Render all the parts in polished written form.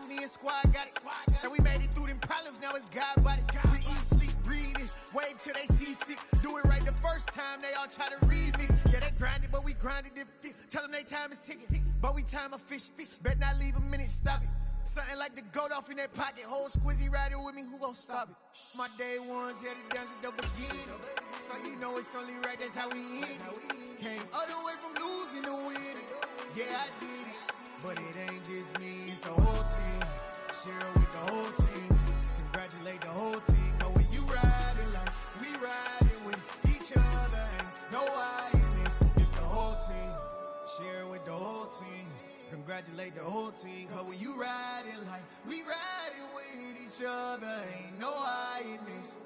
of me and squad got it. And we made it through them problems, now it's God body. We eat, sleep, breathe this, wave till they see sick. Do it right the first time, they all try to remix. Yeah, they grinded, but we grinded different. Tell them they time is ticking, but we time a fish. Bet not leave a minute, stop it. Something like the goat off in that pocket. Whole squizzy riding with me, who gon' stop it? My day ones here to dance at the beginning. So you know it's only right, that's how we end. Came all the way from losing to winning. Yeah, I did it. But it ain't just me, it's the whole team. Share it with the whole team. Congratulate the whole team. Cause when you riding like we riding with each other, ain't no I in this. It's the whole team. Share it with the whole team. Congratulate the whole team. Cause when you riding like we riding with each other, ain't no I in this.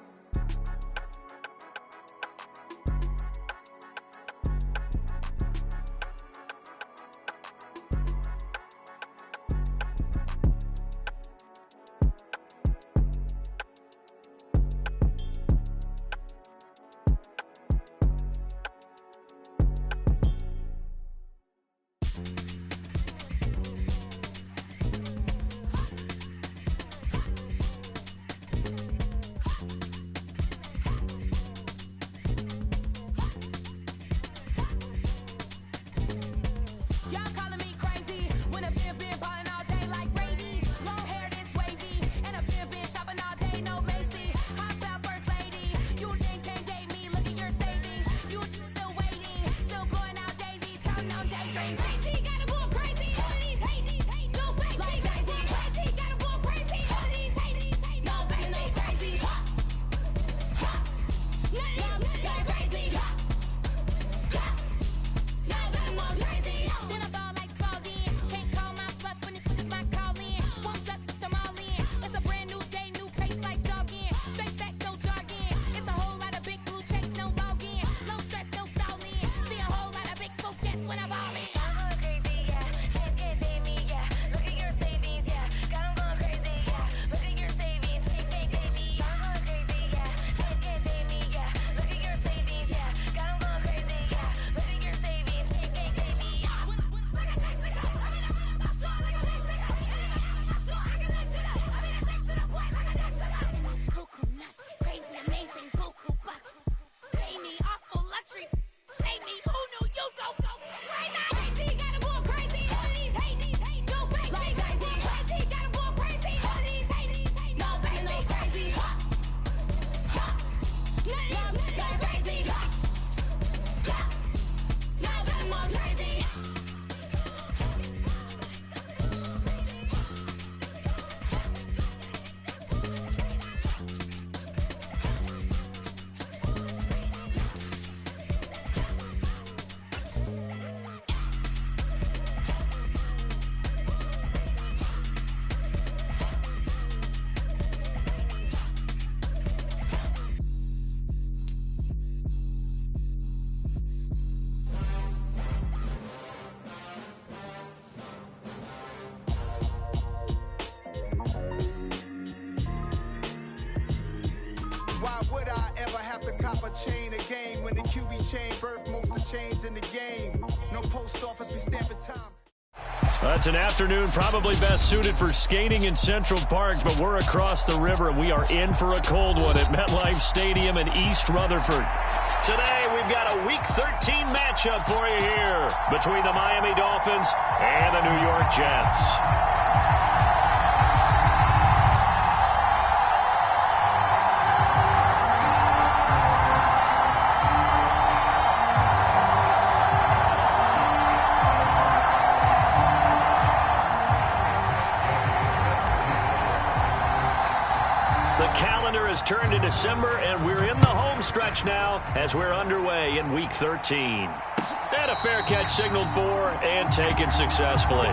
Why would I ever have to cop a chain a game when the QB chain birth most of chains in the game? No post office, we stamping time. That's an afternoon probably best suited for skating in Central Park, but we're across the river and we are in for a cold one at MetLife Stadium in East Rutherford. Today we've got a Week 13 matchup for you here between the Miami Dolphins and the New York Jets. The calendar has turned to December, and we're in the home stretch now as we're underway in Week 13. And a fair catch signaled for and taken successfully.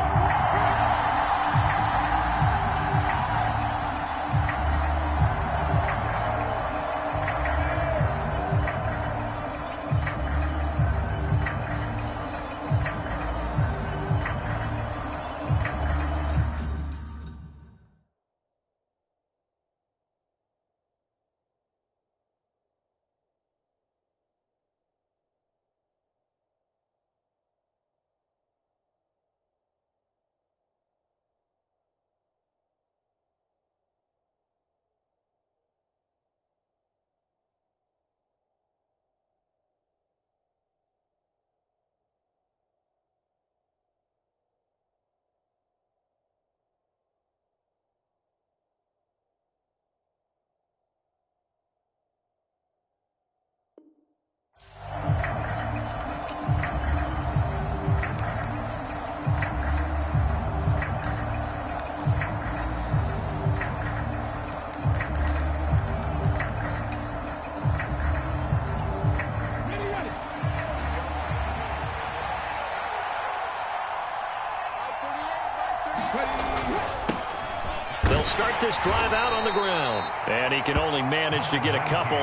They'll start this drive out on the ground. And he can only manage to get a couple.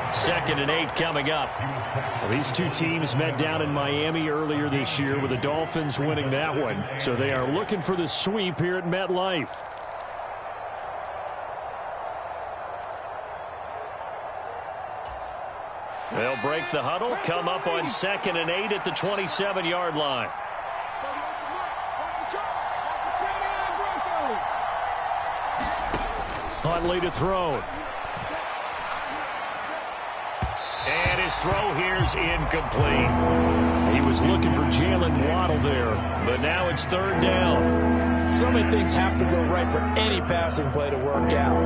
2nd and 8 coming up. Well, these two teams met down in Miami earlier this year with the Dolphins winning that one. So they are looking for the sweep here at MetLife. They'll break the huddle, come up on 2nd and 8 at the 27-yard line. Huntley to throw. And his throw here's incomplete. He was looking for Jalen Waddle there, but now it's 3rd down. So many things have to go right for any passing play to work out.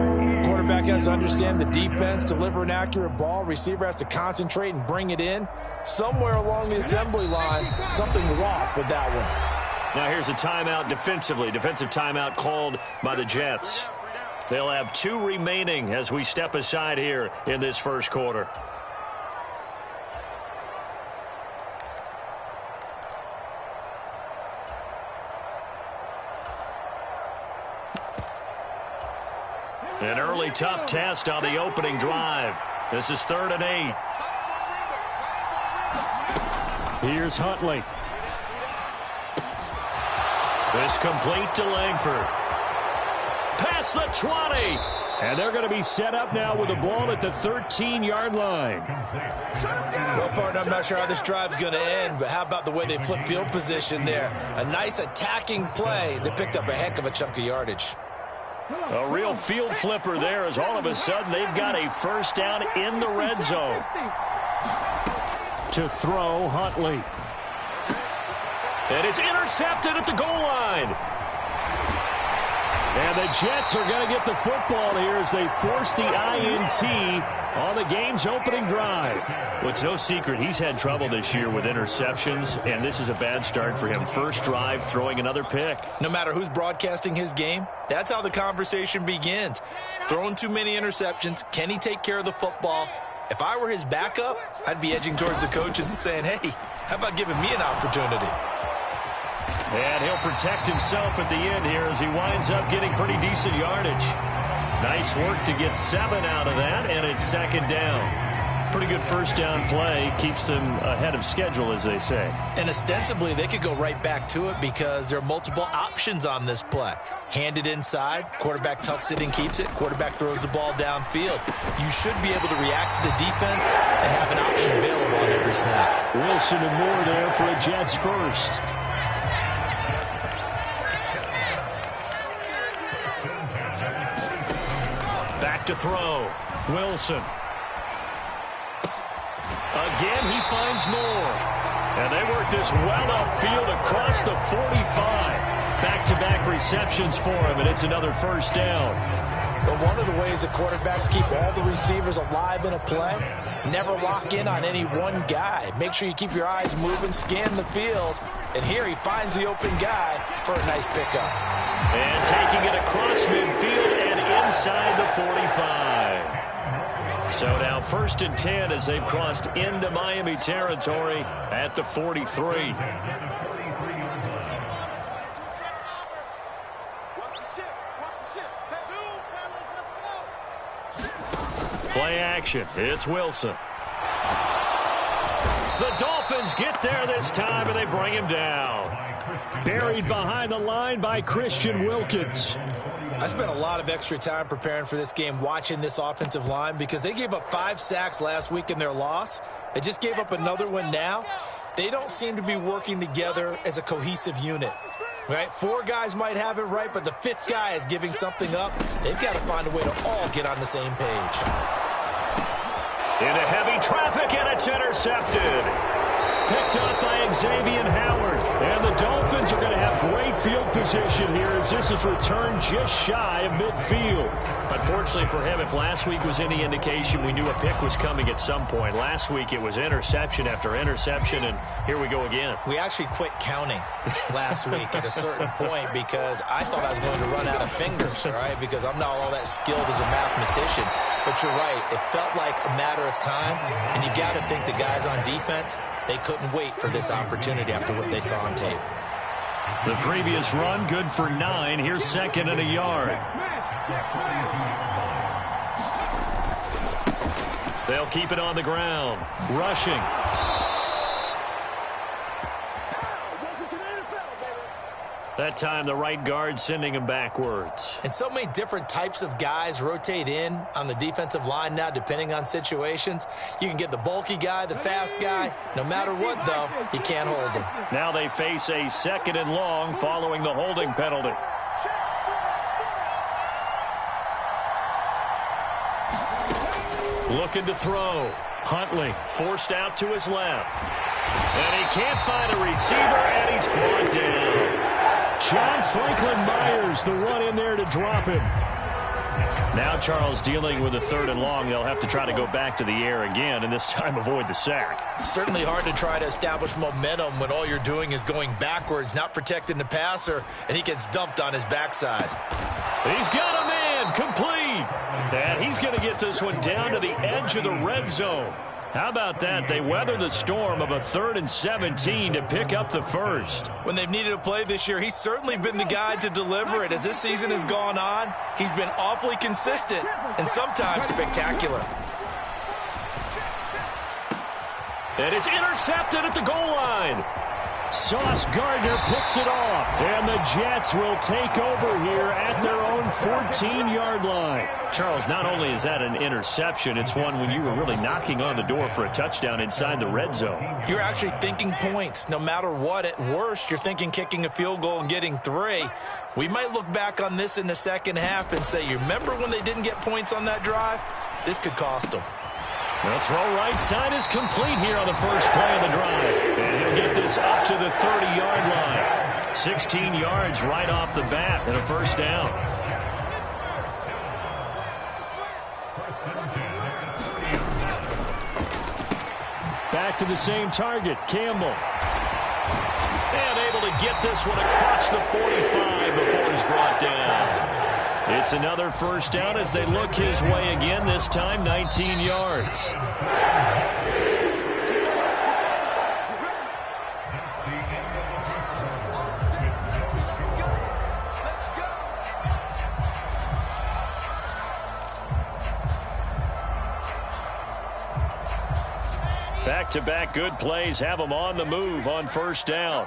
Quarterback has to understand the defense, deliver an accurate ball. Receiver has to concentrate and bring it in. Somewhere along the assembly line, something was off with that one. Now here's a timeout defensively. Defensive timeout called by the Jets. They'll have 2 remaining as we step aside here in this first quarter. An early tough test on the opening drive. This is 3rd and 8. Here's Huntley. This complete to Langford. Past the 20. And they're going to be set up now with the ball at the 13-yard line. Well, partner, I'm not sure how this drive's going to end, but how about the way they flip field position there? A nice attacking play. They picked up a heck of a chunk of yardage. A real field flipper there as all of a sudden they've got a first down in the red zone. To throw, Huntley. And it's intercepted at the goal line. And the Jets are going to get the football here as they force the INT on the game's opening drive. Well, it's no secret he's had trouble this year with interceptions, and this is a bad start for him. First drive, throwing another pick. No matter who's broadcasting his game, that's how the conversation begins. Throwing too many interceptions. Can he take care of the football? If I were his backup, I'd be edging towards the coaches and saying, hey, how about giving me an opportunity? And he'll protect himself at the end here as he winds up getting pretty decent yardage. Nice work to get 7 out of that, and it's 2nd down. Pretty good first down play. Keeps them ahead of schedule, as they say. And ostensibly, they could go right back to it because there are multiple options on this play. Hand it inside, quarterback tucks it and keeps it, quarterback throws the ball downfield. You should be able to react to the defense and have an option available on every snap. Wilson and Moore there for a Jets first. Back to throw. Wilson. Again, he finds Moore. And they work this well upfield across the 45. Back-to-back receptions for him, and it's another first down. But one of the ways that quarterbacks keep all the receivers alive in a play, never lock in on any one guy. Make sure you keep your eyes moving, scan the field. And here he finds the open guy for a nice pickup. And taking it across midfield and inside the 45. So now 1st and 10 as they've crossed into Miami territory at the 43. Play action. It's Wilson. The Dolphins get there this time, and they bring him down. Buried behind the line by Christian Wilkins. I spent a lot of extra time preparing for this game, watching this offensive line, because they gave up 5 sacks last week in their loss. They just gave up another one now. They don't seem to be working together as a cohesive unit. Right? 4 guys might have it right, but the 5th guy is giving something up. They've got to find a way to all get on the same page. Into heavy traffic, and it's intercepted. Picked up by Xavier Howard. And the Dolphins are going to have great field position here as this is returned just shy of midfield. Unfortunately for him, if last week was any indication, we knew a pick was coming at some point. Last week it was interception after interception, and here we go again. We actually quit counting last week at a certain point because I thought I was going to run out of fingers, all right, because I'm not all that skilled as a mathematician. But you're right. It felt like a matter of time, and you got to think the guys on defense, they couldn't wait for this opportunity after what they saw on tape. The previous run, good for 9. Here's 2nd and a yard. They'll keep it on the ground. Rushing. That time, the right guard sending him backwards. And so many different types of guys rotate in on the defensive line now, depending on situations. You can get the bulky guy, the fast guy. No matter what, though, you can't hold him. Now they face a 2nd and long following the holding penalty. Looking to throw. Huntley forced out to his left. And he can't find a receiver, and he's brought down. John Franklin Myers, the run in there to drop him. Now Charles dealing with a 3rd and long. They'll have to try to go back to the air again, and this time avoid the sack. Certainly hard to try to establish momentum when all you're doing is going backwards, not protecting the passer, and he gets dumped on his backside. He's got a man, complete. And he's going to get this one down to the edge of the red zone. How about that? They weather the storm of a 3rd and 17 to pick up the first. When they've needed a play this year, he's certainly been the guy to deliver it. As this season has gone on, he's been awfully consistent and sometimes spectacular. And it's intercepted at the goal line. Sauce Gardner picks it off, and the Jets will take over here at their own 14-yard line. Charles, not only is that an interception, it's one when you were really knocking on the door for a touchdown inside the red zone. You're actually thinking points. No matter what, at worst, you're thinking kicking a field goal and getting 3. We might look back on this in the second half and say, you remember when they didn't get points on that drive? This could cost them. The throw right side is complete here on the first play of the drive. And he'll get this up to the 30-yard line. 16 yards right off the bat and a first down. Back to the same target, Campbell. And able to get this one across the 45 before he's brought down. It's another first down as they look his way again, this time 19 yards. Back-to-back good plays have them on the move on first down.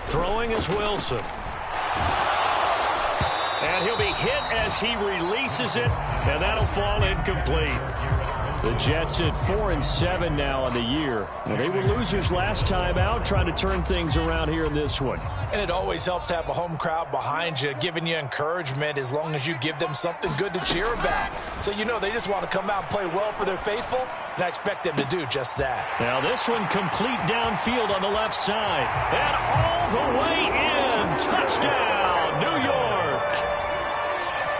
Throwing is Wilson. And he'll be hit as he releases it, and that'll fall incomplete. The Jets at 4-7 now on the year. Well, they were losers last time out, trying to turn things around here in this one. And it always helps to have a home crowd behind you, giving you encouragement as long as you give them something good to cheer about. So you know they just want to come out and play well for their faithful, and I expect them to do just that. Now this one complete downfield on the left side. And all the way in. Touchdown, New York.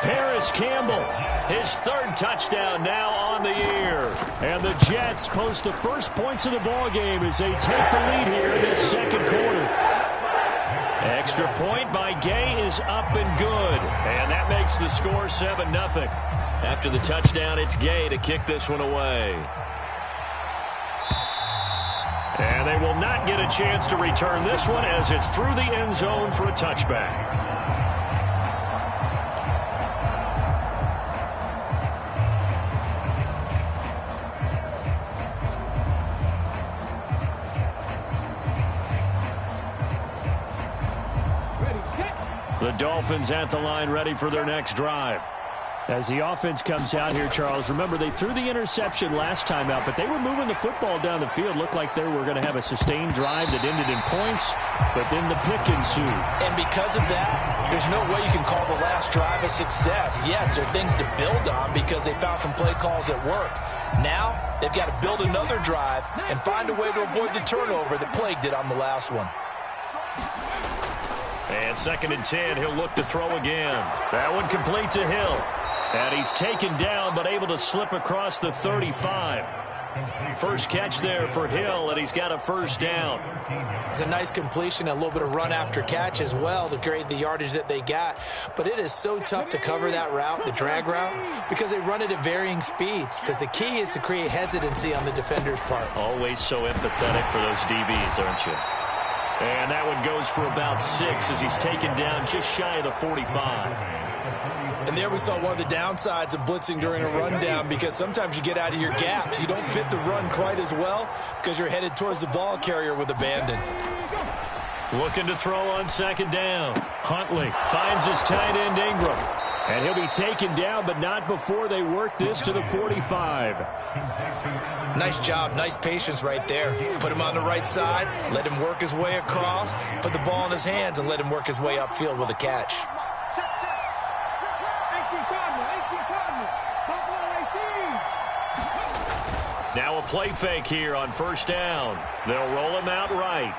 Paris Campbell, his 3rd touchdown now on the year. And the Jets post the first points of the ball game as they take the lead here in this second quarter. Extra point by Gay is up and good. And that makes the score 7-0. After the touchdown, it's Gay to kick this one away. And they will not get a chance to return this one as it's through the end zone for a touchback. The Dolphins at the line ready for their next drive. As the offense comes out here, Charles, remember they threw the interception last time out, but they were moving the football down the field. Looked like they were going to have a sustained drive that ended in points, but then the pick ensued. And because of that, there's no way you can call the last drive a success. Yes, there are things to build on because they found some play calls that work. Now, they've got to build another drive and find a way to avoid the turnover that plagued it on the last one. And 2nd and 10, he'll look to throw again. That one complete to Hill. And he's taken down, but able to slip across the 35. First catch there for Hill, and he's got a first down. It's a nice completion, a little bit of run after catch as well to create the yardage that they got. But it is so tough to cover that route, the drag route, because they run it at varying speeds. Because the key is to create hesitancy on the defender's part. Always so empathetic for those DBs, aren't you? And that one goes for about 6 as he's taken down just shy of the 45. And there we saw one of the downsides of blitzing during a rundown, because sometimes you get out of your gaps. You don't fit the run quite as well because you're headed towards the ball carrier with abandon. Looking to throw on second down. Huntley finds his tight end Ingram. And he'll be taken down, but not before they work this to the 45. Nice job, nice patience right there. Put him on the right side, let him work his way across, put the ball in his hands, and let him work his way upfield with a catch. Now a play fake here on first down. They'll roll him out right.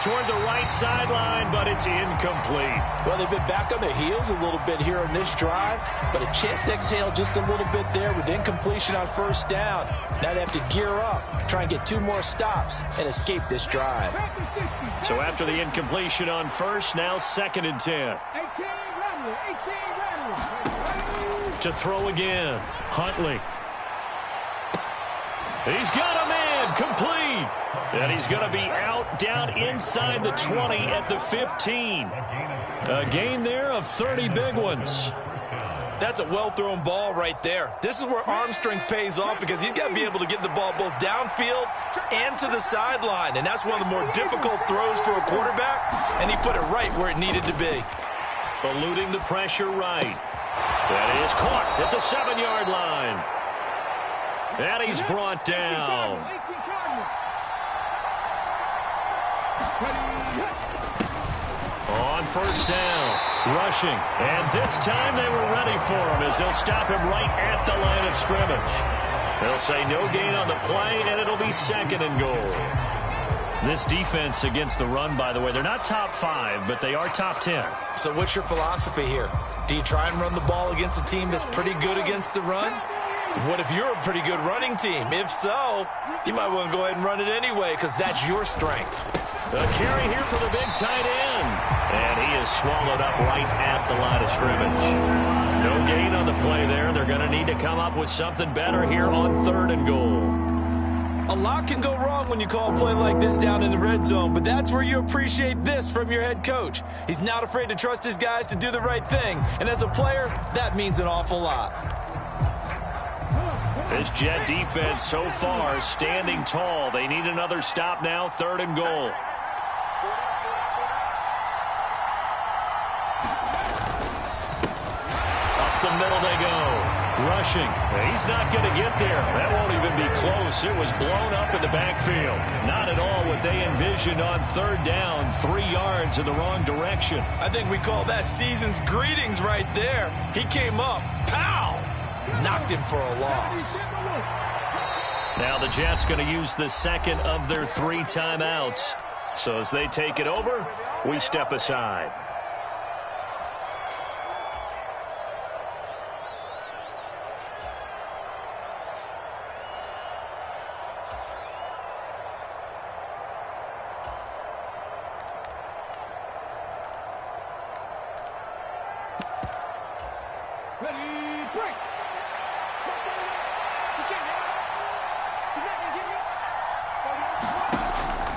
Toward the right sideline, but it's incomplete. Well, they've been back on their heels a little bit here on this drive, but a chance to exhale just a little bit there with incompletion on first down. Now they have to gear up, try and get 2 more stops, and escape this drive. So after the incompletion on first, now 2nd and 10. To throw again, Huntley. He's got a man, complete. And he's going to be out down inside the 20 at the 15. A gain there of 30 big ones. That's a well-thrown ball right there. This is where arm strength pays off, because he's got to be able to get the ball both downfield and to the sideline. And that's one of the more difficult throws for a quarterback, and he put it right where it needed to be. Eluding the pressure right. That is caught at the 7-yard line. And he's brought down. On first down, rushing. And this time they were ready for him as they'll stop him right at the line of scrimmage. They'll say no gain on the play, and it'll be 2nd and goal. This defense against the run, by the way, they're not top 5, but they are top 10. So what's your philosophy here? Do you try and run the ball against a team that's pretty good against the run? What if you're a pretty good running team? If so, you might want to go ahead and run it anyway, because that's your strength. A carry here for the big tight end. And he is swallowed up right at the line of scrimmage. No gain on the play there. They're going to need to come up with something better here on 3rd and goal. A lot can go wrong when you call a play like this down in the red zone, but that's where you appreciate this from your head coach. He's not afraid to trust his guys to do the right thing, and as a player, that means an awful lot. This Jet defense so far standing tall. They need another stop now, 3rd and goal. Up the middle they go. Rushing. He's not going to get there. That won't even be close. It was blown up in the backfield. Not at all what they envisioned on 3rd down. 3 yards in the wrong direction. I think we call that season's greetings right there. He came up. Pow! Knocked him for a loss. Now the Jets going to use the 2nd of their 3 timeouts. So as they take it over, we step aside.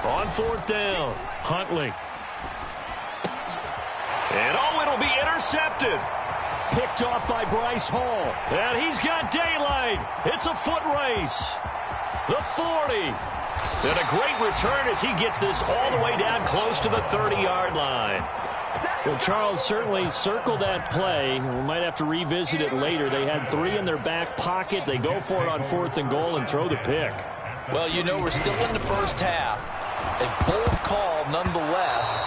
On 4th down, Huntley. And it'll be intercepted. Picked off by Bryce Hall. And he's got daylight. It's a foot race. The 40. And a great return as he gets this all the way down close to the 30-yard line. Well, Charles certainly circled that play. We might have to revisit it later. They had 3 in their back pocket. They go for it on 4th and goal and throw the pick. Well, you know, we're still in the first half. A bold call nonetheless.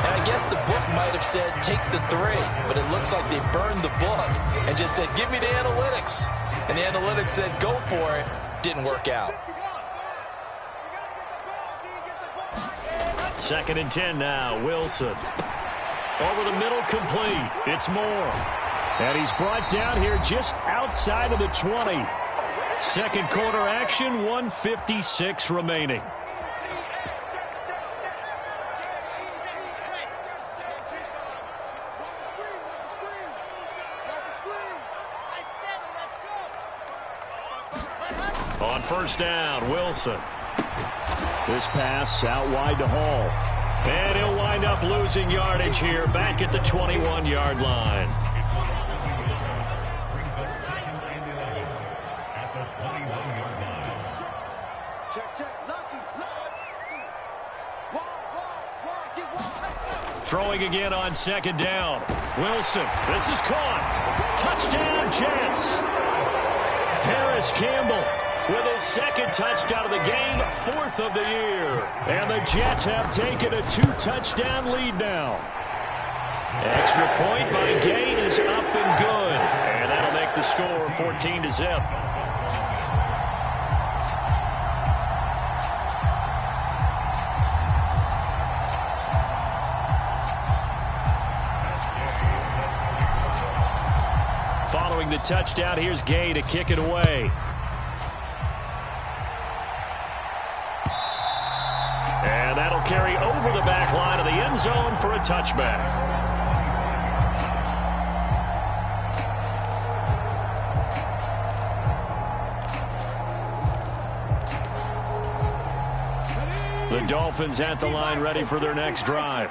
And I guess the book might have said take the 3, but it looks like they burned the book and just said give me the analytics. And the analytics said go for it. Didn't work out. 2nd and 10 now, Wilson. Over the middle, complete. It's Moore. And he's brought down here just outside of the 20. Second quarter action, 1:56 remaining. On first down, Wilson. This pass out wide to Hall. up losing yardage here, back at the 21-yard line. Throwing again on second down. Wilson, this is caught. Touchdown, Jets. Harris Campbell with his second touchdown of the game, 4th of the year. And the Jets have taken a 2-touchdown lead now. Extra point by Gay is up and good. And that'll make the score 14-0. Following the touchdown, here's Gay to kick it away. And that'll carry over the back line of the end zone for a touchback. The Dolphins at the line ready for their next drive.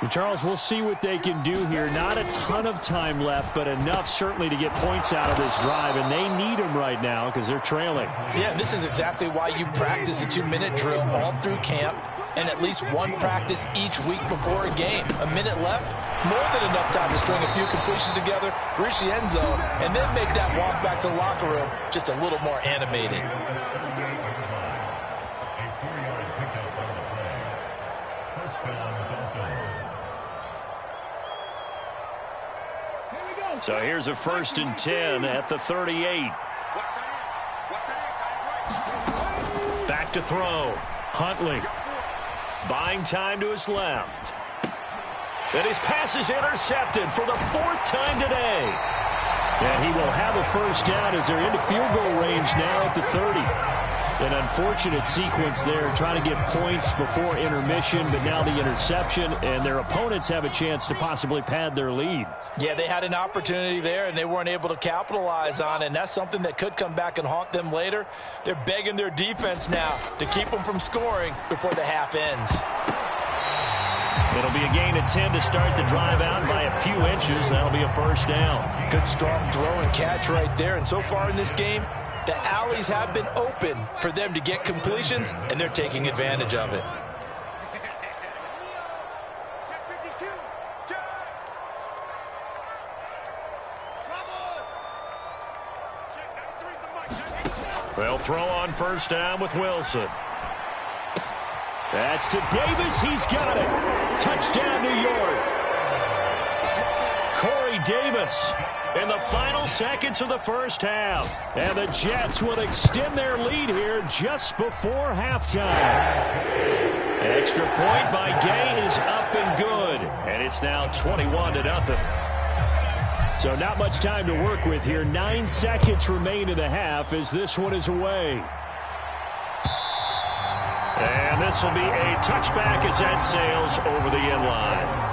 And Charles, we'll see what they can do here. Not a ton of time left, but enough certainly to get points out of this drive, and they need them right now because they're trailing. Yeah, this is exactly why you practice a 2-minute drill all through camp and at least one practice each week before a game. A minute left, more than enough time to string a few completions together, reach the end zone, and then make that walk back to the locker room just a little more animated. So here's a 1st and 10 at the 38. Back to throw. Huntley. Buying time to his left. And his pass is intercepted for the 4th time today. And he will have a first down as they're into field goal range now at the 30. An unfortunate sequence there, trying to get points before intermission, but now the interception, and their opponents have a chance to possibly pad their lead. Yeah, they had an opportunity there, and they weren't able to capitalize on it, and that's something that could come back and haunt them later. They're begging their defense now to keep them from scoring before the half ends. It'll be a gain of 10 to start the drive out by a few inches. That'll be a first down. Good, strong throw and catch right there, and so far in this game, the alleys have been open for them to get completions, and they're taking advantage of it. They'll throw on first down with Wilson. That's to Davis. He's got it. Touchdown, New York. Corey Davis in the final seconds of the first half. And the Jets will extend their lead here just before halftime. Extra point by Gay is up and good. And it's now 21-0. So not much time to work with here. 9 seconds remain in the half as this one is away. And this will be a touchback as that sails over the end line.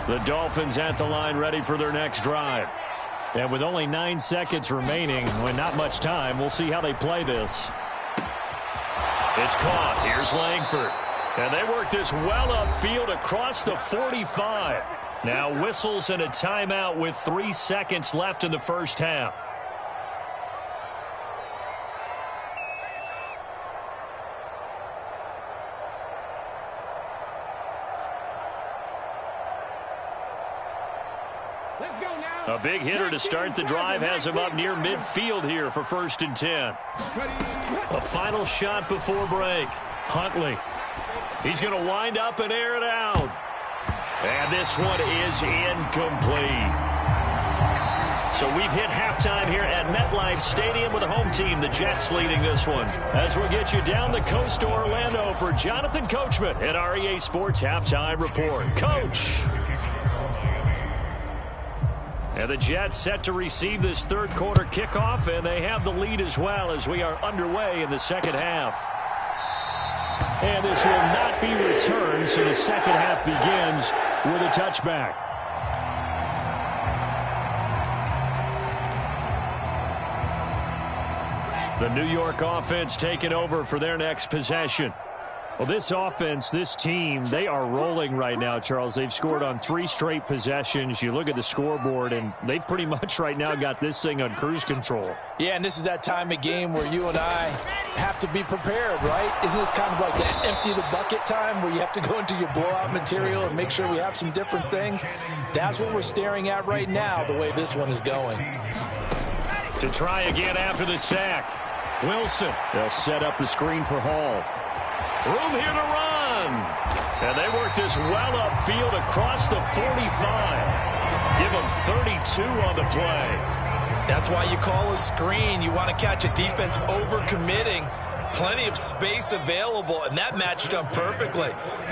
The Dolphins at the line ready for their next drive. And with only 9 seconds remaining, when not much time, we'll see how they play this. It's caught. Here's Langford. And they work this well upfield across the 45. Now whistles and a timeout with 3 seconds left in the first half. A big hitter to start the drive has him up near midfield here for 1st and 10. A final shot before break. Huntley. He's going to wind up and air it out. And this one is incomplete. So we've hit halftime here at MetLife Stadium with the home team, the Jets, leading this one. As we'll get you down the coast to Orlando for Jonathan Coachman at REA Sports Halftime Report. Coach. And the Jets set to receive this third quarter kickoff, and they have the lead as well as we are underway in the second half. And this will not be returned, so the second half begins with a touchback. The New York offense taking over for their next possession. Well, this offense, this team, they are rolling right now, Charles. They've scored on 3 straight possessions. You look at the scoreboard, and they pretty much right now got this thing on cruise control. Yeah, and this is that time of game where you and I have to be prepared, right? Isn't this kind of like that empty the bucket time where you have to go into your blowout material and make sure we have some different things? That's what we're staring at right now, the way this one is going. To try again after the sack. Wilson. They'll set up the screen for Hall. Room here to run. And they work this well upfield across the 45. Give them 32 on the play. That's why you call a screen. You want to catch a defense over-committing. Plenty of space available, and that matched up perfectly.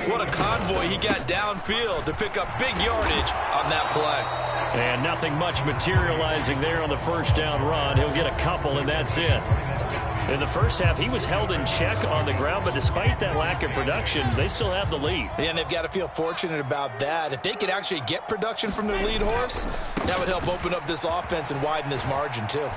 What a convoy he got downfield to pick up big yardage on that play. And nothing much materializing there on the first down run. He'll get a couple, and that's it. In the first half, he was held in check on the ground, but despite that lack of production, they still have the lead. Yeah, and they've got to feel fortunate about that. If they could actually get production from their lead horse, that would help open up this offense and widen this margin, too.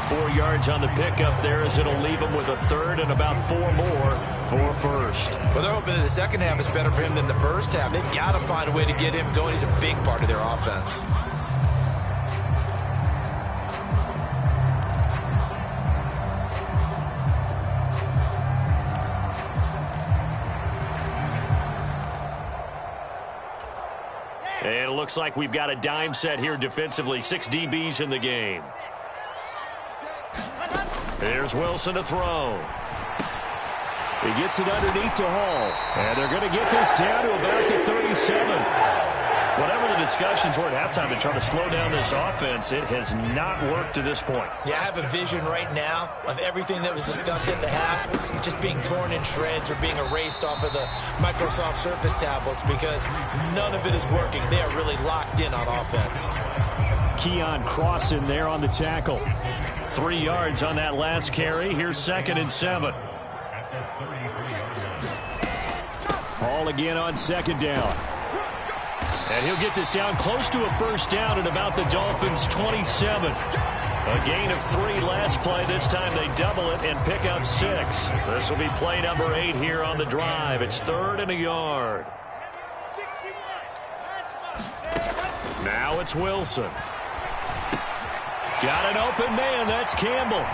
4 yards on the pickup there as it'll leave him with a third and about 4 more for first. Well, they're hoping that the second half is better for him than the first half. They've got to find a way to get him going. He's a big part of their offense. And it looks like we've got a dime set here defensively. 6 DBs in the game. Here's Wilson to throw. He gets it underneath to Hall. And they're going to get this down to about the 37. Whatever the discussions were at halftime to try to slow down this offense, it has not worked to this point. Yeah, I have a vision right now of everything that was discussed at the half just being torn in shreds or being erased off of the Microsoft Surface tablets because none of it is working. They are really locked in on offense. Keon Cross in there on the tackle. 3 yards on that last carry. Here's 2nd and 7. Hall again on 2nd down. And he'll get this down close to a first down at about the Dolphins' 27. A gain of 3 last play. This time they double it and pick up 6. This will be play number 8 here on the drive. It's 3rd and a yard. Now it's Wilson. Got an open man. That's Campbell.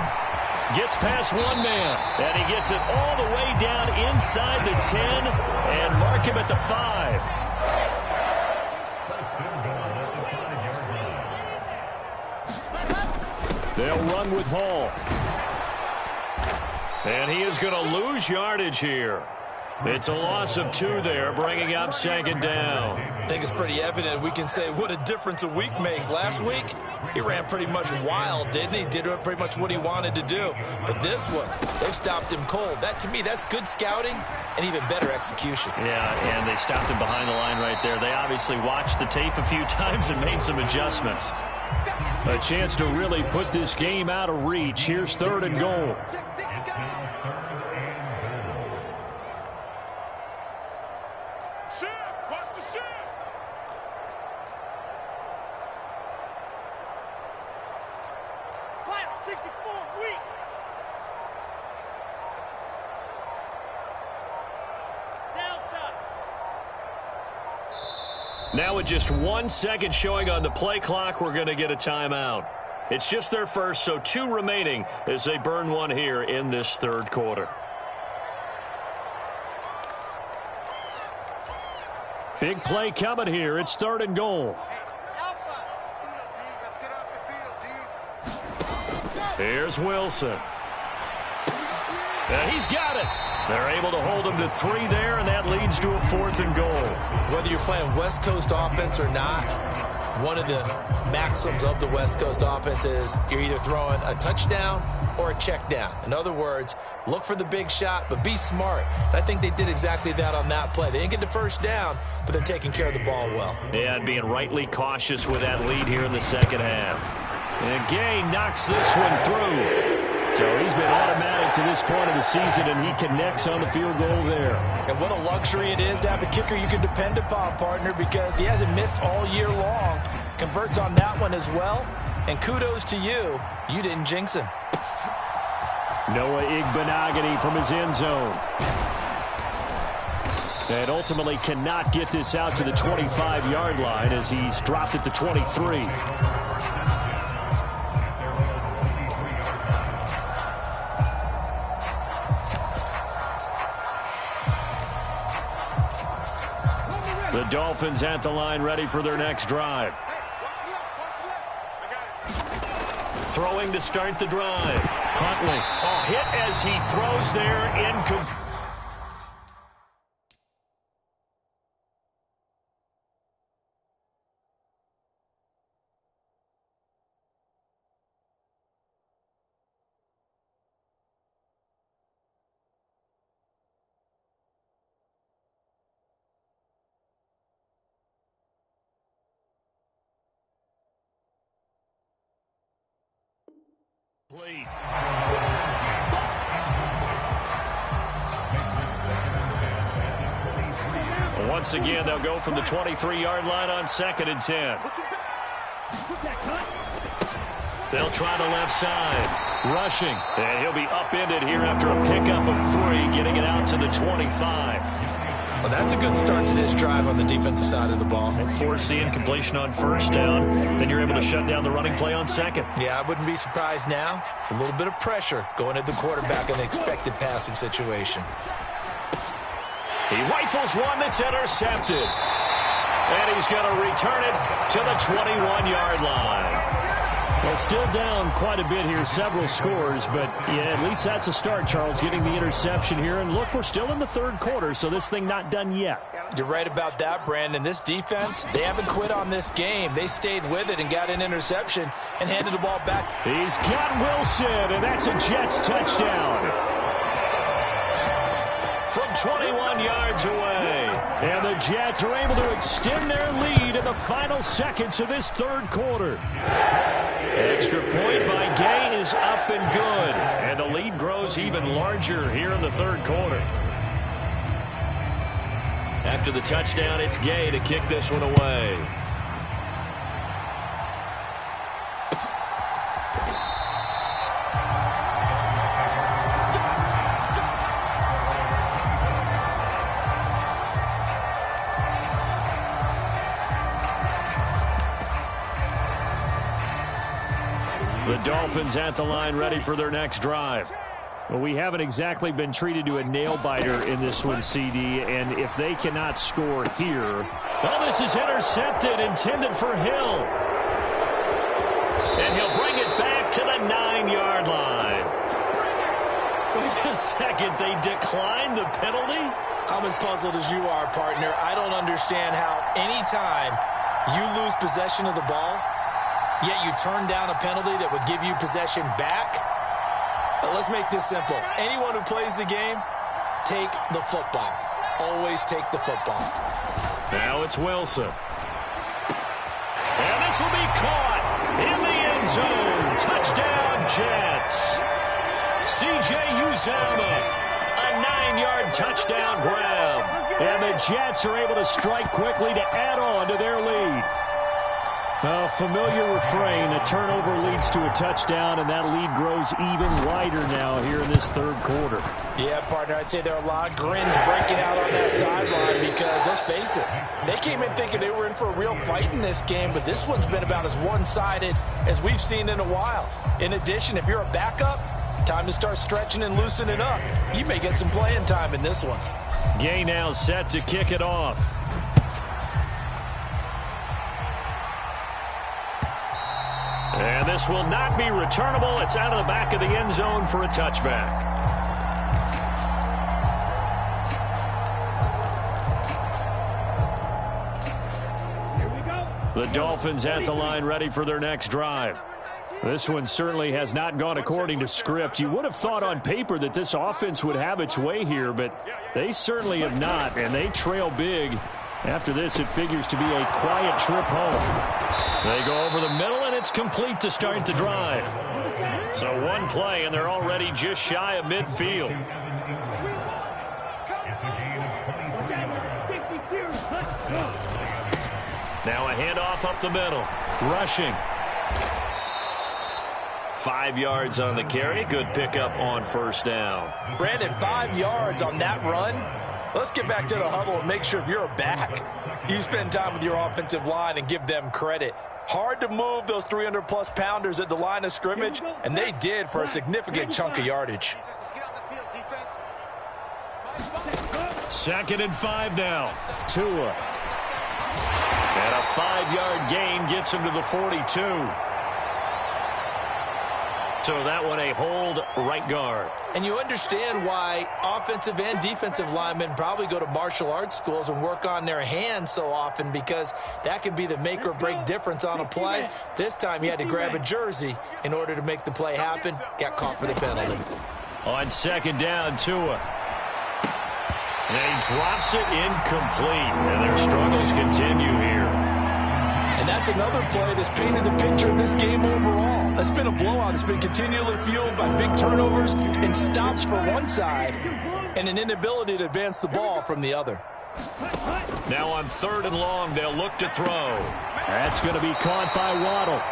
Gets past one man. And he gets it all the way down inside the 10 and mark him at the 5. They'll run with Hall. And he is going to lose yardage here. It's a loss of 2 there, bringing up 2nd down. I think it's pretty evident. We can say what a difference a week makes. Last week, he ran pretty much wild, didn't he? Did pretty much what he wanted to do. But this one, they stopped him cold. That, to me, that's good scouting and even better execution. Yeah, and they stopped him behind the line right there. They obviously watched the tape a few times and made some adjustments. A chance to really put this game out of reach. Here's 3rd and goal. Now with just 1 second showing on the play clock, we're going to get a timeout. It's just their first, so 2 remaining as they burn one here in this 3rd quarter. Big play coming here. It's 3rd and goal. Here's Wilson. And he's got it. They're able to hold him to 3 there, and that leads to a 4th and goal. Whether you're playing West Coast offense or not, one of the maxims of the West Coast offense is you're either throwing a touchdown or a check down. In other words, look for the big shot, but be smart. And I think they did exactly that on that play. They didn't get the first down, but they're taking care of the ball well. Yeah, and being rightly cautious with that lead here in the second half. And Gay knocks this one through. So he's been automatic to this point of the season, and he connects on the field goal there. And what a luxury it is to have a kicker you can depend upon, partner, because he hasn't missed all year long. Converts on that one as well. And kudos to you. You didn't jinx him. Noah Igbenogany from his end zone. And ultimately cannot get this out to the 25-yard line as he's dropped at the 23. The Dolphins at the line, ready for their next drive. Throwing to start the drive. Huntley. Oh, hit as he throws there. Incomplete. Once again, they'll go from the 23-yard line on 2nd and 10. They'll try the left side. Rushing. And he'll be upended here after a pickup of 3, getting it out to the 25. Well, that's a good start to this drive on the defensive side of the ball. And force the incompletion on 1st down. Then you're able to shut down the running play on 2nd. Yeah, I wouldn't be surprised now. A little bit of pressure going at the quarterback in the expected passing situation. He rifles one that's intercepted. And he's going to return it to the 21-yard line. Well, still down quite a bit here, several scores, but yeah, at least that's a start, Charles, getting the interception here. And look, we're still in the 3rd quarter, so this thing not done yet. You're right about that, Brandon. This defense, they haven't quit on this game. They stayed with it and got an interception and handed the ball back. He's got Wilson, and that's a Jets touchdown. From 21 yards away. And the Jets are able to extend their lead in the final seconds of this 3rd quarter. Extra point by Gay is up and good. And the lead grows even larger here in the 3rd quarter. After the touchdown, it's Gay to kick this one away. The Dolphins at the line, ready for their next drive. Well, we haven't exactly been treated to a nail-biter in this one, CD, and if they cannot score here... Oh, this is intercepted, intended for Hill. And he'll bring it back to the 9-yard line. Wait a second, they declined the penalty? I'm as puzzled as you are, partner. I don't understand how any time you lose possession of the ball, yet you turn down a penalty that would give you possession back. Let's make this simple. Anyone who plays the game, take the football. Always take the football. Now it's Wilson. And this will be caught in the end zone. Touchdown, Jets. C.J. Uzomah, a 9-yard touchdown grab. And the Jets are able to strike quickly to add on to their lead. A familiar refrain, a turnover leads to a touchdown, and that lead grows even wider now here in this 3rd quarter. Yeah, partner, I'd say there are a lot of grins breaking out on that sideline because, let's face it, they came in thinking they were in for a real fight in this game, but this one's been about as one-sided as we've seen in a while. In addition, if you're a backup, time to start stretching and loosening up. You may get some playing time in this one. Gay now set to kick it off. And this will not be returnable. It's out of the back of the end zone for a touchback. Here we go. The Dolphins at the line, ready for their next drive. This one certainly has not gone according to script. You would have thought on paper that this offense would have its way here, but they certainly have not, and they trail big. After this, it figures to be a quiet trip home. They go over the middle, and it's complete to start the drive. So one play, and they're already just shy of midfield. Now a handoff up the middle. Rushing. 5 yards on the carry. Good pickup on first down. Brandon, 5 yards on that run. Let's get back to the huddle and make sure if you're a back, you spend time with your offensive line and give them credit. Hard to move those 300-plus pounders at the line of scrimmage, and they did for a significant chunk of yardage. 2nd and 5 now. Tua. And a 5-yard gain gets him to the 42. So that one a hold right guard. And you understand why offensive and defensive linemen probably go to martial arts schools and work on their hands so often, because that can be the make or break difference on a play. This time he had to grab a jersey in order to make the play happen. Got caught for the penalty. On 2nd down, Tua. And he drops it incomplete. And their struggles continue here. And that's another play that's painted the picture of this game overall. It's been a blowout. It's been continually fueled by big turnovers and stops for one side and an inability to advance the ball from the other. Now on 3rd and long, they'll look to throw. That's going to be caught by Waddle.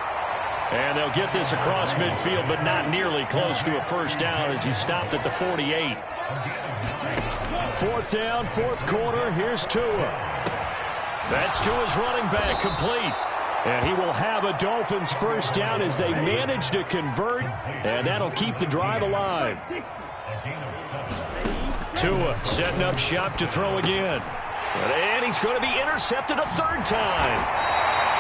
And they'll get this across midfield, but not nearly close to a first down as he stopped at the 48. 4th down, 4th quarter. Here's Tua. That's Tua's running back, complete. And he will have a Dolphins first down as they manage to convert, and that'll keep the drive alive. Tua setting up shop to throw again. And he's going to be intercepted a 3rd time.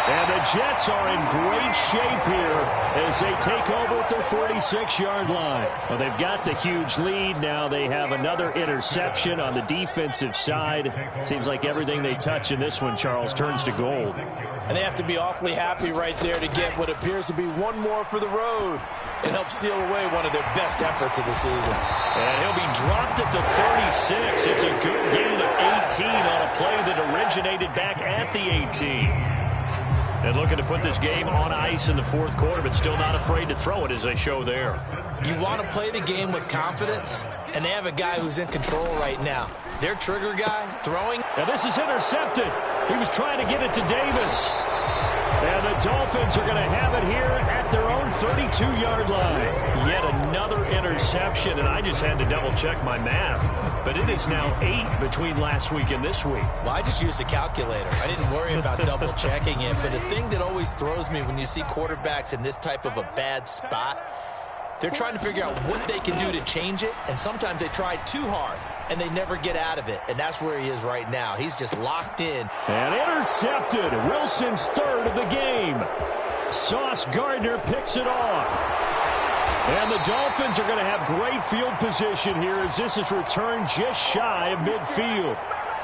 And the Jets are in great shape here as they take over at their 46-yard line. Well, they've got the huge lead. Now they have another interception on the defensive side. Seems like everything they touch in this one, Charles, turns to gold. And they have to be awfully happy right there to get what appears to be one more for the road and help seal away one of their best efforts of the season. And he'll be dropped at the 36. It's a good gain of 18 on a play that originated back at the 18. And looking to put this game on ice in the 4th quarter, but still not afraid to throw it as they show there. You want to play the game with confidence, and they have a guy who's in control right now. Their trigger guy throwing. And this is intercepted. He was trying to get it to Davis. And the Dolphins are going to have it here at their own 32-yard line. Yet another interception, and I just had to double-check my math. But it is now 8 between last week and this week. Well, I just used a calculator. I didn't worry about double-checking it. But the thing that always throws me when you see quarterbacks in this type of a bad spot, they're trying to figure out what they can do to change it, and sometimes they try too hard, and they never get out of it, and that's where he is right now. He's just locked in. And intercepted. Wilson's 3rd of the game. Sauce Gardner picks it off. And the Dolphins are going to have great field position here as this is returned just shy of midfield.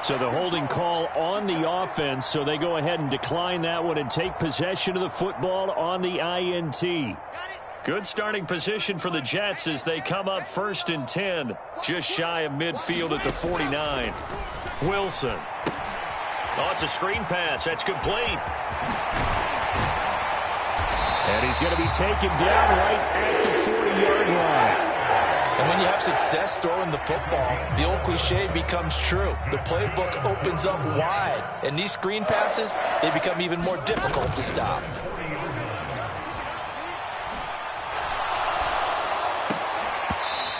So the holding call on the offense, so they go ahead and decline that one and take possession of the football on the INT. Good starting position for the Jets as they come up 1st and 10, just shy of midfield at the 49. Wilson. Oh, it's a screen pass. That's complete. And he's going to be taken down right at the 40-yard line. And when you have success throwing the football, the old cliche becomes true. The playbook opens up wide, and these screen passes, they become even more difficult to stop.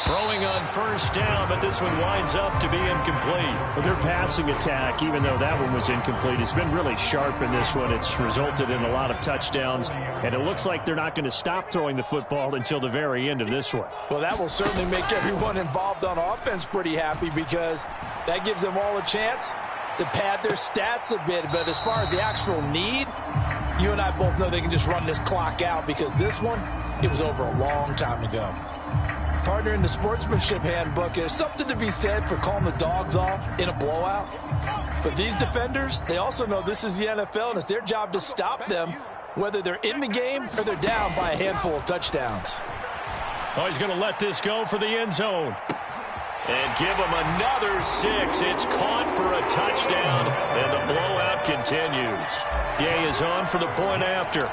Throwing on 1st down, but this one winds up to be incomplete. Well, their passing attack, even though that one was incomplete, has been really sharp in this one. It's resulted in a lot of touchdowns, and it looks like they're not going to stop throwing the football until the very end of this one. Well, that will certainly make everyone involved on offense pretty happy, because that gives them all a chance to pad their stats a bit. But as far as the actual need, you and I both know they can just run this clock out, because this one, it was over a long time ago. Partner, in the sportsmanship handbook, there's something to be said for calling the dogs off in a blowout. But these defenders, they also know this is the NFL, and it's their job to stop them, whether they're in the game or they're down by a handful of touchdowns. Oh, he's going to let this go for the end zone. And give him another 6. It's caught for a touchdown, and the blowout continues. Gay is on for the point after.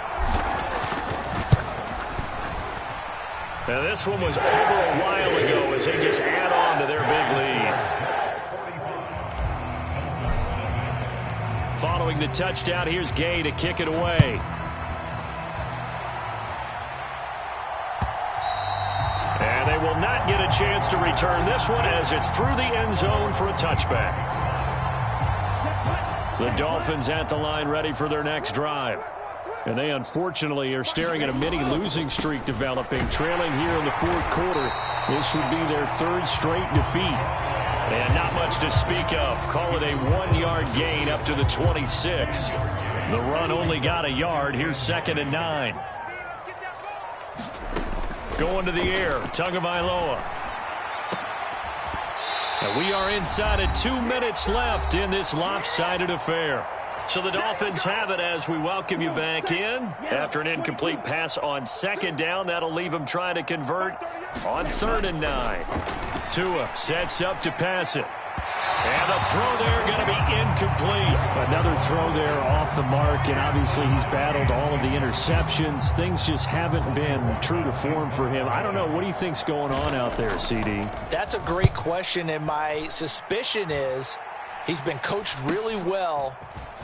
Now, this one was over a while ago as they just add on to their big lead. Following the touchdown, here's Gay to kick it away. and will not get a chance to return this one as it's through the end zone for a touchback. The Dolphins at the line ready for their next drive. And they unfortunately are staring at a mini losing streak developing, trailing here in the fourth quarter. This would be their third straight defeat. And not much to speak of. Call it a 1-yard gain up to the 26. The run only got a yard. Here's 2nd and 9. Going to the air, Tagovailoa. And we are inside of 2 minutes left in this lopsided affair. So the Dolphins have it as we welcome you back in. After an incomplete pass on 2nd down, that'll leave them trying to convert on 3rd and 9. Tua sets up to pass it. And the throw there going to be incomplete. Another throw there off the mark, and obviously he's battled all of the interceptions. Things just haven't been true to form for him. I don't know. What do you think's going on out there, CD? That's a great question, and my suspicion is he's been coached really well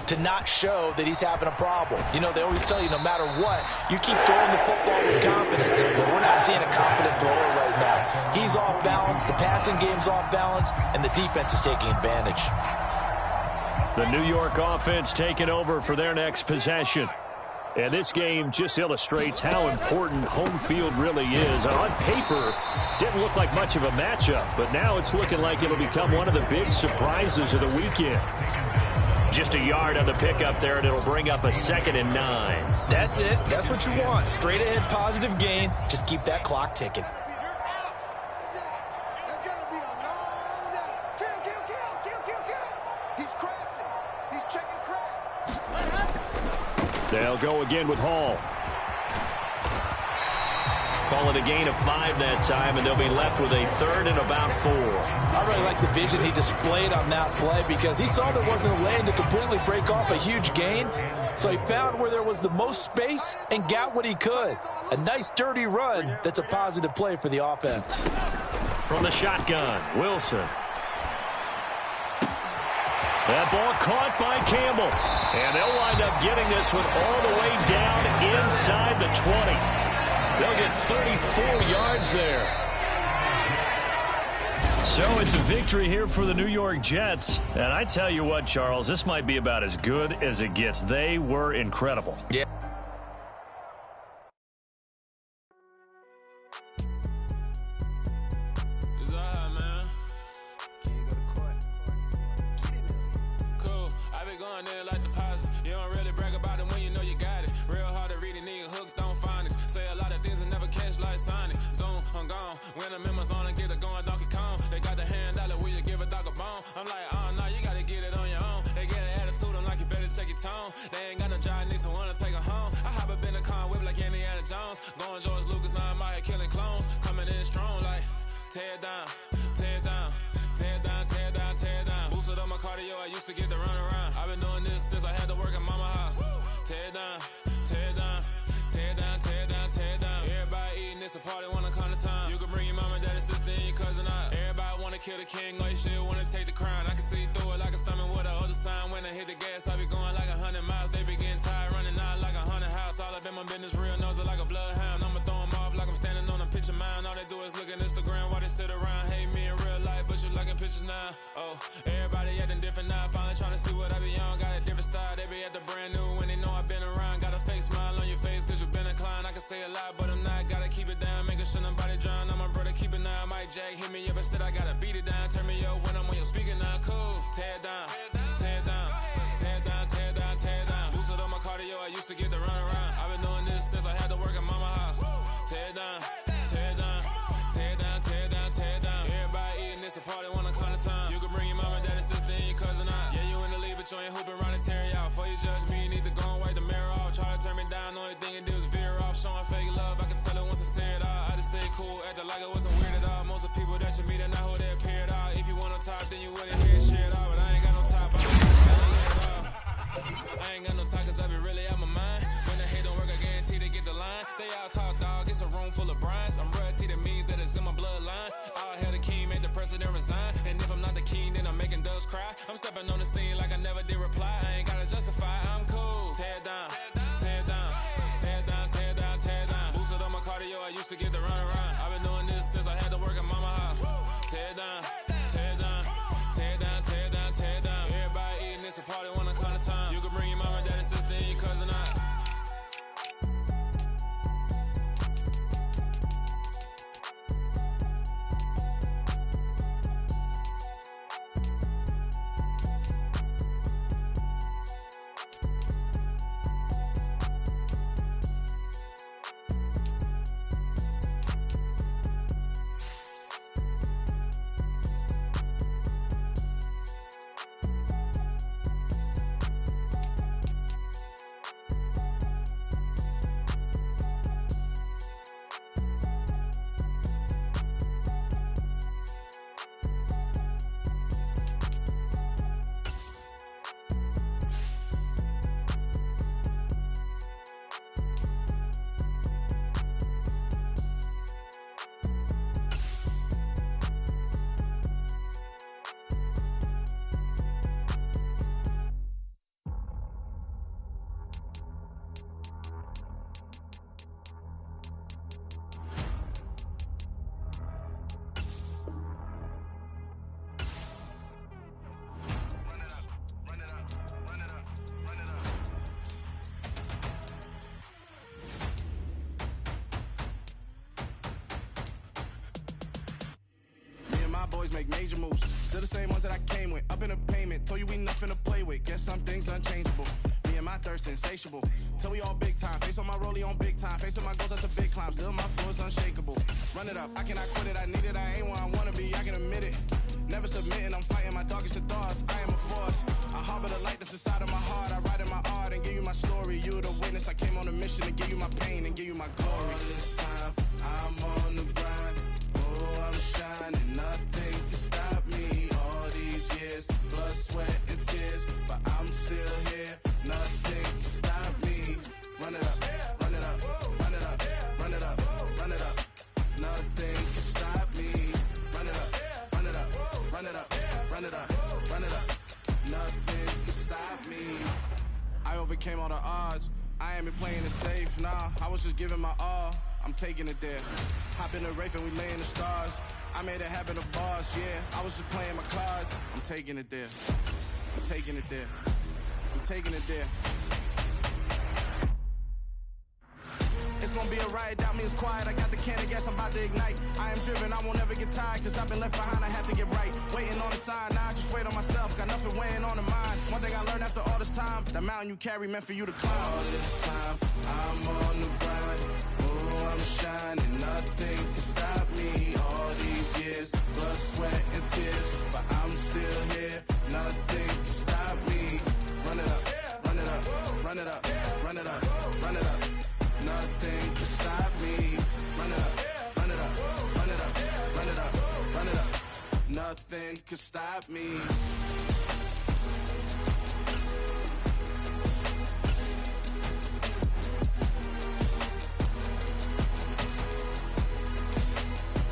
to not show that he's having a problem. You know, they always tell you no matter what, you keep throwing the football with confidence. But we're not seeing a confident thrower right now. He's off balance, the passing game's off balance, and the defense is taking advantage. The New York offense taking over for their next possession. And this game just illustrates how important home field really is. On paper, didn't look like much of a matchup, but now it's looking like it'll become one of the big surprises of the weekend. Just a yard on the pickup there, and it'll bring up a 2nd and 9. That's it. That's what you want. Straight ahead positive gain. Just keep that clock ticking. They'll go again with Hall. Call it a gain of 5 that time, and they'll be left with a 3rd and about 4. I really like the vision he displayed on that play because he saw there wasn't a lane to completely break off a huge gain. So he found where there was the most space and got what he could. A nice dirty run that's a positive play for the offense. From the shotgun, Wilson. That ball caught by Campbell. And they'll wind up getting this one all the way down inside the 20. They'll get 34 yards there. So it's a victory here for the New York Jets. And I tell you what, Charles, this might be about as good as it gets. They were incredible. Yeah. They ain't got no job, need someone to take her home. I hop up in the car, whip like Indiana Jones. Going George Lucas, now I'm out here killing clones. Coming in strong like, tear down, tear down, tear down, tear down, tear down. Boosted up my cardio, I used to get to run around. I've been doing this since I had to work at mama house. Tear down, tear down, tear down, tear down, tear down. Everybody eating, it's a party, wanna come to time. You can bring your mama, daddy, sister, and your cousin out. Everybody wanna kill the king, or you shit wanna take the crown. I can see through it like a stomach with a other sign. When I hit the gas, I be going like 100 miles. They be getting tired, running out like 100 house. All up in my business, real nose it like a bloodhound. I'ma throw them off like I'm standing on a picture mound. All they do is look at Instagram while they sit around. Hate me in real life, but you liking pictures now. Oh, everybody acting different now. Finally trying to see what I be on. Got a different style, they be at the brand new when they know I've been around. Got a fake smile on your face cause you been inclined. I can say a lot, but I'm not. Gotta keep it down, making sure nobody drown. I'm my brother, keep it now. Mike Jack hit me up and said I gotta beat it down. Turn me up when I'm on your speaker now. Cool, tear down, tear down, tear down, tear down, tear down. Boosted up my cardio, I used to get to run around. I've been doing this since I had to work at mama house. Tear down, tear down, tear down, tear down, tear down. Everybody eating, it's a party, wanna come to time. You can bring your mama, daddy, sister, and your cousin out. Yeah, you in the league, but you ain't hooping around and tear you out. Before you judge me, you need to go and wipe the mirror off. Try to turn me down, only thing it do is veer off. Showing fake love, I can tell it once I say it all. I just stay cool, acting like it wasn't weird at all. Most of the people that you meet are not who they appear at all. If you want to talk, then you wouldn't hear shit all. But I ain't got no top, I don't say shit at all. I ain't got no talk cause I be really out my mind. When the hate don't work, I guarantee they get the line. They all talk dog, it's a room full of brinds. I'm royalty, that means that it's in my bloodline. All hell the king, made the president resign. And if I'm not the king, then I'm making doves cry. I'm stepping on the scene like I never did reply. I ain't gotta justify, I'm cool. Tear down, tear down, tear down, tear down, tear down. Boosted up my cardio, I used to get to run around. I've been doing this since I had to my boys make major moves. Still the same ones that I came with. Up in the payment, told you we nothing to play with. Guess some things unchangeable. Me and my thirst insatiable. Till we all big time. Face on my rollie on big time. Face on my goals, that's a big climb. Still my flow is unshakable. Run it up, I cannot quit it. I need it, I ain't where I wanna be. I can admit it. Never submitting, I'm fighting my darkest of thoughts. I am a force. I harbor the light that's inside of my heart. I write in my art and give you my story. You the witness. I came on a mission to give you my pain and give you my glory. All this time, I'm on the grind. Oh, I'm shining. Nothing can stop me. All these years, blood, sweat, and tears, but I'm still here. Nothing can stop me. Run it up, run it up, run it up, run it up, run it up. Nothing can stop me. Run it up, run it up, run it up, run it up, run it up. Nothing can stop me. I overcame all the odds. I ain't been playing it safe, nah. I was just giving my all. I'm taking it there. Hop in the Wraith and we lay in the stars. I made it happen, the boss, yeah. I was just playing my cards. I'm taking it there. I'm taking it there. I'm taking it there. It's gonna be a riot, doubt me it's quiet. I got the can of gas, I'm about to ignite. I am driven, I won't ever get tired, cause I've been left behind, I have to get right. Waiting on the sign, now I just wait on myself. Got nothing weighing on the mind. One thing I learned after all this time, the mountain you carry meant for you to climb. All this time, I'm on the grind. Oh, I'm shining, nothing can stop me. All these years, blood, sweat, and tears, but I'm still here. Nothing can stop me. Run it up, run it up, run it up, run it up, run it up. Nothing can stop me. Run it up, run it up, run it up, run it up, run it up. Nothing can stop me.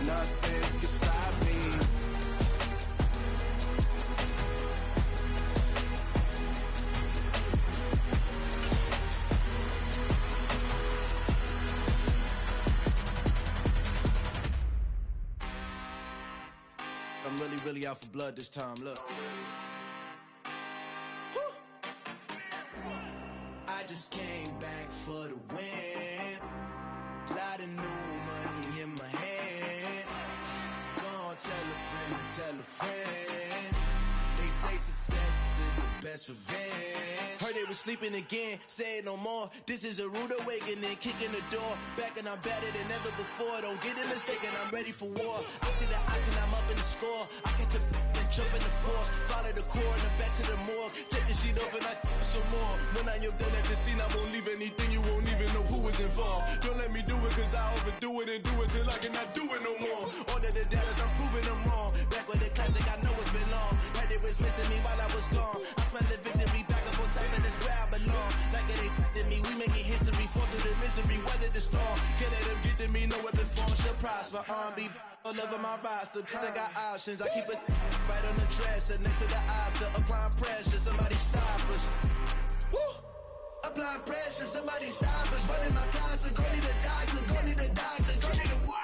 Nothing can stop me. I'm really out for blood this time, look. Woo. I just came back for the win. Lot of new money in my hand. Gonna tell a friend to tell a friend. They say success is the best revenge. Heard they was sleeping again, say it no more. This is a rude awakening, kicking the door. Back and I'm better than ever before. Don't get it mistaken, I'm ready for war. I see the option, I'm up in the score. I catch a and jump in the course. Follow the core and back to the morgue. Take the sheet off and I some more. When I am done at the scene, I won't leave anything. You won't even know who was involved. Don't let me do it, cause I overdo it and do it till I cannot do it no more. All of the doubters, I'm proving them wrong. Back with the classic, I know it's been long. Heard they was missing me while I was gone. I smell the victory back up on top, and it's where I belong. Like it ain't to me, we making history. Fall through the misery, weather the storm. Can't let them get to me, no weapon form shall prosper. R&B all over my roster, I got options. I keep it right on the dresser, next to the Oscar. Applying pressure, somebody stop us. Woo! Applying pressure, somebody stop us. Running my closet, go need a doctor, go need a doctor, go need a what?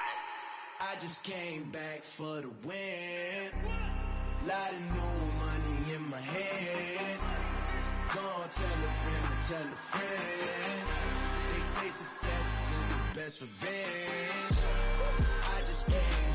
I just came back for the win. Lot of new money in my hand. Gonna tell a friend to tell a friend. They say success is the best revenge. I just came